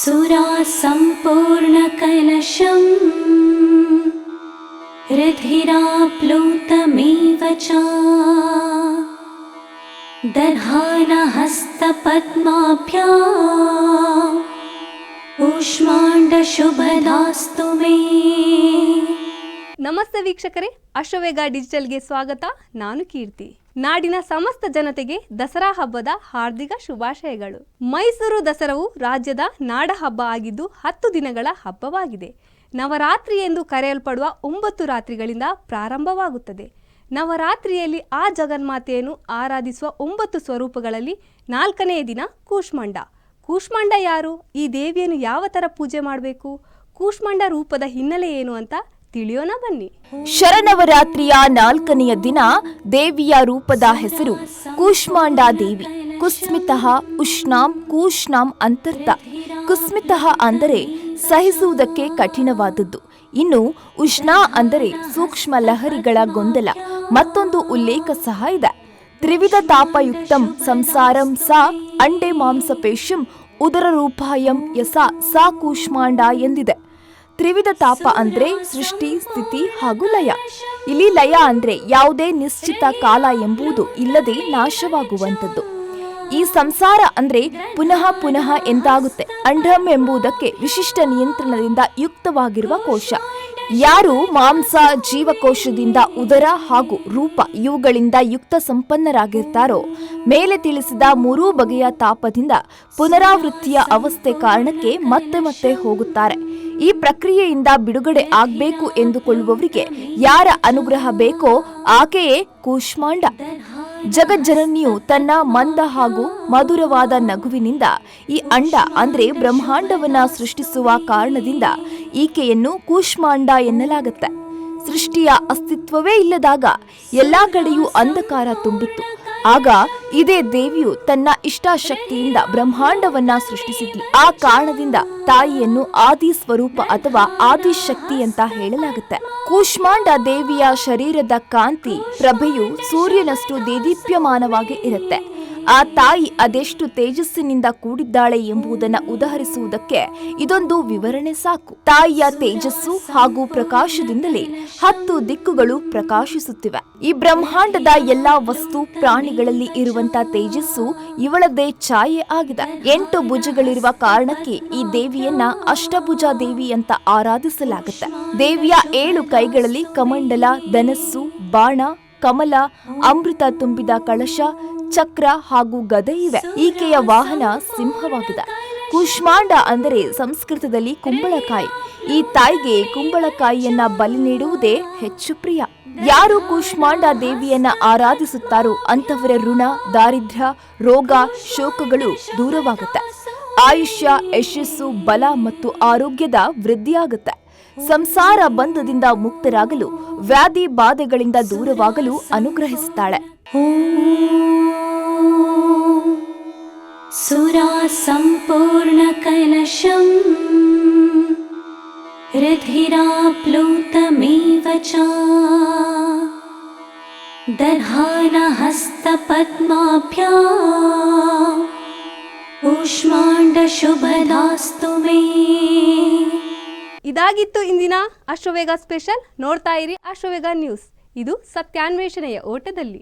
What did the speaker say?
सुरा सम्पूर्णकलशम् रुधिराप्लुतमेव च दधानहस्तपद्माभ्याम् ऊष्माण्डशुभदास्तु मे। ನಮಸ್ತೆ ವೀಕ್ಷಕರೇ, ಅಶ್ವವೇಗ ಡಿಜಿಟಲ್ಗೆ ಸ್ವಾಗತ. ನಾನು ಕೀರ್ತಿ. ನಾಡಿನ ಸಮಸ್ತ ಜನತೆಗೆ ದಸರಾ ಹಬ್ಬದ ಹಾರ್ದಿಕ ಶುಭಾಶಯಗಳು. ಮೈಸೂರು ದಸರಾವು ರಾಜ್ಯದ ನಾಡ ಹಬ್ಬ ಆಗಿದ್ದು 10 ದಿನಗಳ ಹಬ್ಬವಾಗಿದೆ. ನವರಾತ್ರಿ ಎಂದು ಕರೆಯಲ್ಪಡುವ 9 ರಾತ್ರಿಗಳಿಂದ ಪ್ರಾರಂಭವಾಗುತ್ತದೆ. ನವರಾತ್ರಿಯಲ್ಲಿ ಆ ಜಗನ್ಮಾತೆಯನ್ನು ಆರಾಧಿಸುವ 9 ಸ್ವರೂಪಗಳಲ್ಲಿ 4ನೆಯ ದಿನ ಕೂಷ್ಮಾಂಡ. ಕೂಷ್ಮಾಂಡ ಯಾರು? ಈ ದೇವಿಯನ್ನು ಯಾವ ಥರ ಪೂಜೆ ಮಾಡಬೇಕು? ಕೂಷ್ಮಾಂಡ ರೂಪದ ಹಿನ್ನೆಲೆ ಏನು ಅಂತ ತಿಳಿಯೋಣ ಬನ್ನಿ. ಶರನವರಾತ್ರಿಯ 4ನೆಯ ದಿನ ದೇವಿಯ ರೂಪದ ಹೆಸರು ಕೂಷ್ಮಾಂಡ ದೇವಿ. ಕುಸ್ಮಿತಃ ಉಷ್ಣಾಂ ಕೂಷ್ಣಾಂ ಅಂತರ್ಥ. ಕುಸ್ಮಿತಃ ಅಂದರೆ ಸಹಿಸುವುದಕ್ಕೆ ಕಠಿಣವಾದದ್ದು. ಇನ್ನು ಉಷ್ಣ ಅಂದರೆ ಸೂಕ್ಷ್ಮ ಲಹರಿಗಳ ಗೊಂದಲ. ಮತ್ತೊಂದು ಉಲ್ಲೇಖ ಸಹ ಇದೆ. ತ್ರಿವಿಧ ತಾಪಯುಕ್ತಂ ಸಂಸಾರಂ ಸಾ ಅಂಡೆ ಮಾಂಸಪೇಶಂ ಉದರ ರೂಪಾಯಂ ಯಸ ಸಾ ಕೂಷ್ಮಾಂಡ ಎಂದಿದೆ. ತ್ರಿವಿಧ ತಾಪ ಅಂದ್ರೆ ಸೃಷ್ಟಿ, ಸ್ಥಿತಿ ಹಾಗೂ ಲಯ. ಇಲ್ಲಿ ಲಯ ಅಂದ್ರೆ ಯಾವುದೇ ನಿಶ್ಚಿತ ಕಾಲ ಎಂಬುದು ಇಲ್ಲದೆ ನಾಶವಾಗುವಂಥದ್ದು. ಈ ಸಂಸಾರ ಅಂದ್ರೆ ಪುನಃ ಪುನಃ ಎಂದಾಗುತ್ತೆ. ಅಂಡಂ ಎಂಬುದಕ್ಕೆ ವಿಶಿಷ್ಟ ನಿಯಂತ್ರಣದಿಂದ ಯುಕ್ತವಾಗಿರುವ ಕೋಶ. ಯಾರು ಮಾಂಸ ಜೀವಕೋಶದಿಂದ ಉದರ ಹಾಗೂ ರೂಪ ಇವುಗಳಿಂದ ಯುಕ್ತ ಸಂಪನ್ನರಾಗಿರ್ತಾರೋ ಮೇಲೆ ತಿಳಿಸಿದ 3 ಬಗೆಯ ತಾಪದಿಂದ ಪುನರಾವೃತ್ತಿಯ ಅವಸ್ಥೆ ಕಾರಣಕ್ಕೆ ಮತ್ತೆ ಮತ್ತೆ ಹೋಗುತ್ತಾರೆ. ಈ ಪ್ರಕ್ರಿಯೆಯಿಂದ ಬಿಡುಗಡೆ ಆಗಬೇಕು ಎಂದುಕೊಳ್ಳುವವರಿಗೆ ಯಾರ ಅನುಗ್ರಹ ಬೇಕೋ ಆಕೆಯೇ ಕೂಷ್ಮಾಂಡ. ಜಗಜ್ಜನನಿಯು ತನ್ನ ಮಂದ ಹಾಗೂ ಮಧುರವಾದ ನಗುವಿನಿಂದ ಈ ಅಂಡ ಅಂದ್ರೆ ಬ್ರಹ್ಮಾಂಡವನ್ನ ಸೃಷ್ಟಿಸುವ ಕಾರಣದಿಂದ ಈಕೆಯನ್ನು ಕೂಷ್ಮಾಂಡ ಎನ್ನಲಾಗುತ್ತೆ. ಸೃಷ್ಟಿಯ ಅಸ್ತಿತ್ವವೇ ಇಲ್ಲದಾಗ ಎಲ್ಲಾ ಕಡೆಯೂ ಅಂಧಕಾರ ತುಂಬಿತ್ತು. ಆಗ ಇದೇ ದೇವಿಯು ತನ್ನ ಇಷ್ಟಾಶಕ್ತಿಯಿಂದ ಬ್ರಹ್ಮಾಂಡವನ್ನ ಸೃಷ್ಟಿಸಿದ್ಲು. ಆ ಕಾರಣದಿಂದ ತಾಯಿಯನ್ನು ಆದಿ ಸ್ವರೂಪ ಅಥವಾ ಆದಿಶಕ್ತಿ ಅಂತ ಹೇಳಲಾಗುತ್ತೆ. ಕೂಷ್ಮಾಂಡ ದೇವಿಯ ಶರೀರದ ಕಾಂತಿ ಪ್ರಭೆಯು ಸೂರ್ಯನಷ್ಟು ದೇದೀಪ್ಯಮಾನವಾಗಿ ಇರುತ್ತೆ. ಆ ತಾಯಿ ಅದೆಷ್ಟು ತೇಜಸ್ಸಿನಿಂದ ಕೂಡಿದ್ದಾಳೆ ಎಂಬುದನ್ನು ಉದಾಹರಿಸುವುದಕ್ಕೆ ಇದೊಂದು ವಿವರಣೆ ಸಾಕು. ತಾಯಿಯ ತೇಜಸ್ಸು ಹಾಗೂ ಪ್ರಕಾಶದಿಂದಲೇ 10 ದಿಕ್ಕುಗಳು ಪ್ರಕಾಶಿಸುತ್ತಿವೆ. ಈ ಬ್ರಹ್ಮಾಂಡದ ಎಲ್ಲಾ ವಸ್ತು ಪ್ರಾಣಿಗಳಲ್ಲಿ ಇರುವಂತ ತೇಜಸ್ಸು ಇವಳದ್ದೇ ಛಾಯೆ ಆಗಿದೆ. 8 ಭುಜಗಳಿರುವ ಕಾರಣಕ್ಕೆ ಈ ದೇವಿಯನ್ನ ಅಷ್ಟಭುಜ ದೇವಿ ಅಂತ ಆರಾಧಿಸಲಾಗುತ್ತೆ. ದೇವಿಯ 7 ಕೈಗಳಲ್ಲಿ ಕಮಂಡಲ, ಧನಸ್ಸು, ಬಾಣ, ಕಮಲ, ಅಮೃತ ತುಂಬಿದ ಕಳಶ, ಚಕ್ರ ಹಾಗೂ ಗದೆ ಇವೆ. ಈಕೆಯ ವಾಹನ ಸಿಂಹವಾಗಿದೆ. ಕೂಷ್ಮಾಂಡ ಅಂದರೆ ಸಂಸ್ಕೃತದಲ್ಲಿ ಕುಂಬಳಕಾಯಿ. ಈ ತಾಯಿಗೆ ಕುಂಬಳಕಾಯಿಯನ್ನ ಬಲಿ ನೀಡುವುದೇ ಹೆಚ್ಚು ಪ್ರಿಯ. ಯಾರು ಕೂಷ್ಮಾಂಡ ದೇವಿಯನ್ನ ಆರಾಧಿಸುತ್ತಾರೋ ಅಂತವರ ಋಣ, ದಾರಿದ್ರ್ಯ, ರೋಗ, ಶೋಕಗಳು ದೂರವಾಗುತ್ತೆ. ಆಯುಷ್ಯ, ಯಶಸ್ಸು, ಬಲ ಮತ್ತು ಆರೋಗ್ಯದ ವೃದ್ಧಿಯಾಗುತ್ತೆ. ಸಂಸಾರ ಬಂಧದಿಂದ ಮುಕ್ತರಾಗಲು, ವ್ಯಾಧಿ ಬಾಧೆಗಳಿಂದ ದೂರವಾಗಲು ಅನುಗ್ರಹಿಸುತ್ತಾಳೆ. सुरा सम्पूर्णकलशम् रुधिराप्लुतमेव च दधानहस्तपद्माभ्याम् ऊष्माण्डशुभदास्तु मे. ಇದಾಗಿತ್ತು ಇಂದಿನ ಅಶ್ವವೇಗ ಸ್ಪೆಷಲ್. ನೋಡ್ತಾ ಇರಿ ಅಶ್ವವೇಗ ನ್ಯೂಸ್. ಇದು ಸತ್ಯಾನ್ವೇಷಣೆಯ ಓಟದಲ್ಲಿ.